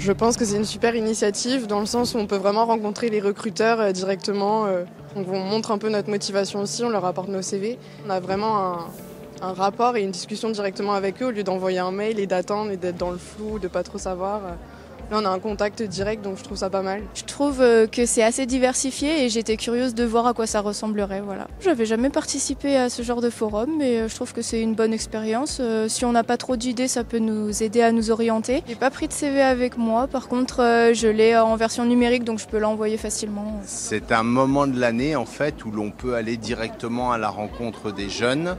Je pense que c'est une super initiative dans le sens où on peut vraiment rencontrer les recruteurs directement. Donc on montre un peu notre motivation aussi, on leur apporte nos CV. On a vraiment un rapport et une discussion directement avec eux au lieu d'envoyer un mail et d'attendre et d'être dans le flou, de pas trop savoir. Là, on a un contact direct, donc je trouve ça pas mal. Je trouve que c'est assez diversifié et j'étais curieuse de voir à quoi ça ressemblerait. Voilà. J'avais jamais participé à ce genre de forum, mais je trouve que c'est une bonne expérience. Si on n'a pas trop d'idées, ça peut nous aider à nous orienter. J'ai pas pris de CV avec moi, par contre, je l'ai en version numérique, donc je peux l'envoyer facilement. C'est un moment de l'année en fait où l'on peut aller directement à la rencontre des jeunes.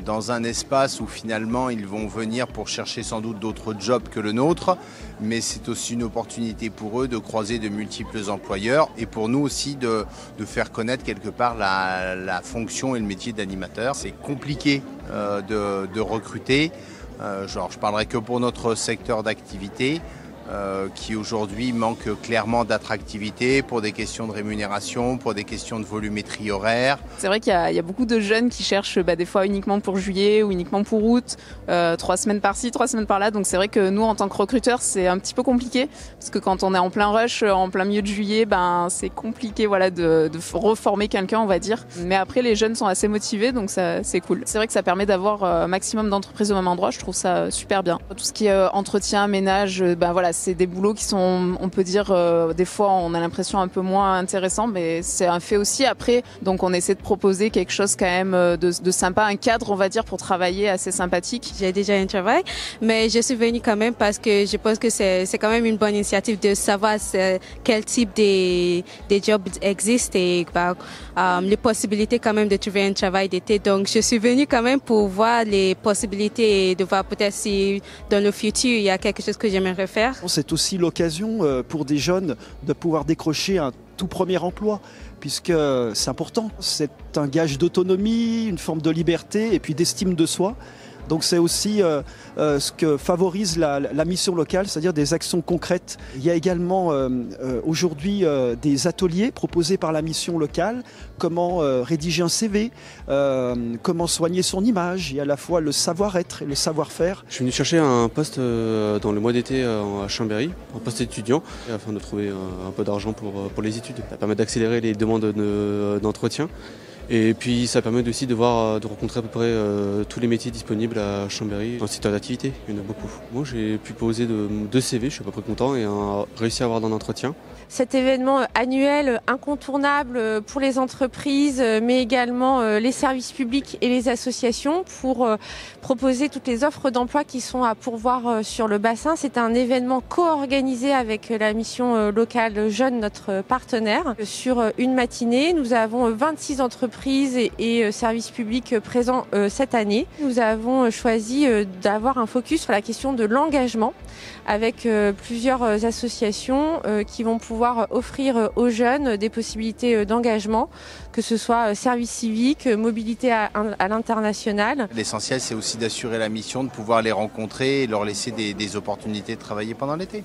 Dans un espace où finalement ils vont venir pour chercher sans doute d'autres jobs que le nôtre, mais c'est aussi une opportunité pour eux de croiser de multiples employeurs et pour nous aussi de faire connaître quelque part la fonction et le métier d'animateur. C'est compliqué de recruter, je parlerai que pour notre secteur d'activité. Qui aujourd'hui manque clairement d'attractivité pour des questions de rémunération, pour des questions de volumétrie horaire. C'est vrai qu'il y a beaucoup de jeunes qui cherchent des fois uniquement pour juillet ou uniquement pour août, 3 semaines par-ci, 3 semaines par-là. Donc c'est vrai que nous, en tant que recruteurs, c'est un petit peu compliqué parce que quand on est en plein rush, en plein milieu de juillet, c'est compliqué de reformer quelqu'un, on va dire. Mais après, les jeunes sont assez motivés, donc ça, c'est cool. C'est vrai que ça permet d'avoir un maximum d'entreprises au même endroit. Je trouve ça super bien. Tout ce qui est entretien, ménage, c'est des boulots qui sont, on peut dire, des fois on a l'impression un peu moins intéressants, mais c'est un fait aussi. Après, donc on essaie de proposer quelque chose quand même de sympa, un cadre, on va dire, pour travailler assez sympathique. J'ai déjà un travail, mais je suis venue quand même parce que je pense que c'est quand même une bonne initiative de savoir quel type de jobs existent et les possibilités quand même de trouver un travail d'été. Donc je suis venue quand même pour voir les possibilités et de voir peut-être si dans le futur il y a quelque chose que j'aimerais faire. C'est aussi l'occasion pour des jeunes de pouvoir décrocher un tout premier emploi, puisque c'est important. C'est un gage d'autonomie, une forme de liberté et puis d'estime de soi. Donc c'est aussi ce que favorise la mission locale, c'est-à-dire des actions concrètes. Il y a également aujourd'hui des ateliers proposés par la mission locale, comment rédiger un CV, comment soigner son image, et à la fois le savoir-être et le savoir-faire. Je suis venu chercher un poste dans le mois d'été à Chambéry, un poste étudiant, afin de trouver un peu d'argent pour les études. Ça permet d'accélérer les demandes d'entretien. Et puis ça permet aussi de rencontrer à peu près tous les métiers disponibles à Chambéry. Un secteur d'activité, il y en a beaucoup. Moi j'ai pu poser 2 CV, je suis à peu près content, et réussi à avoir un entretien. Cet événement annuel incontournable pour les entreprises, mais également les services publics et les associations pour proposer toutes les offres d'emploi qui sont à pourvoir sur le bassin. C'est un événement co-organisé avec la mission locale Jeunes, notre partenaire. Sur une matinée, nous avons 26 entreprises et services publics présents cette année. Nous avons choisi d'avoir un focus sur la question de l'engagement avec plusieurs associations qui vont pouvoir offrir aux jeunes des possibilités d'engagement, que ce soit service civique, mobilité à l'international. L'essentiel, c'est aussi d'assurer la mission, de pouvoir les rencontrer et leur laisser des opportunités de travailler pendant l'été.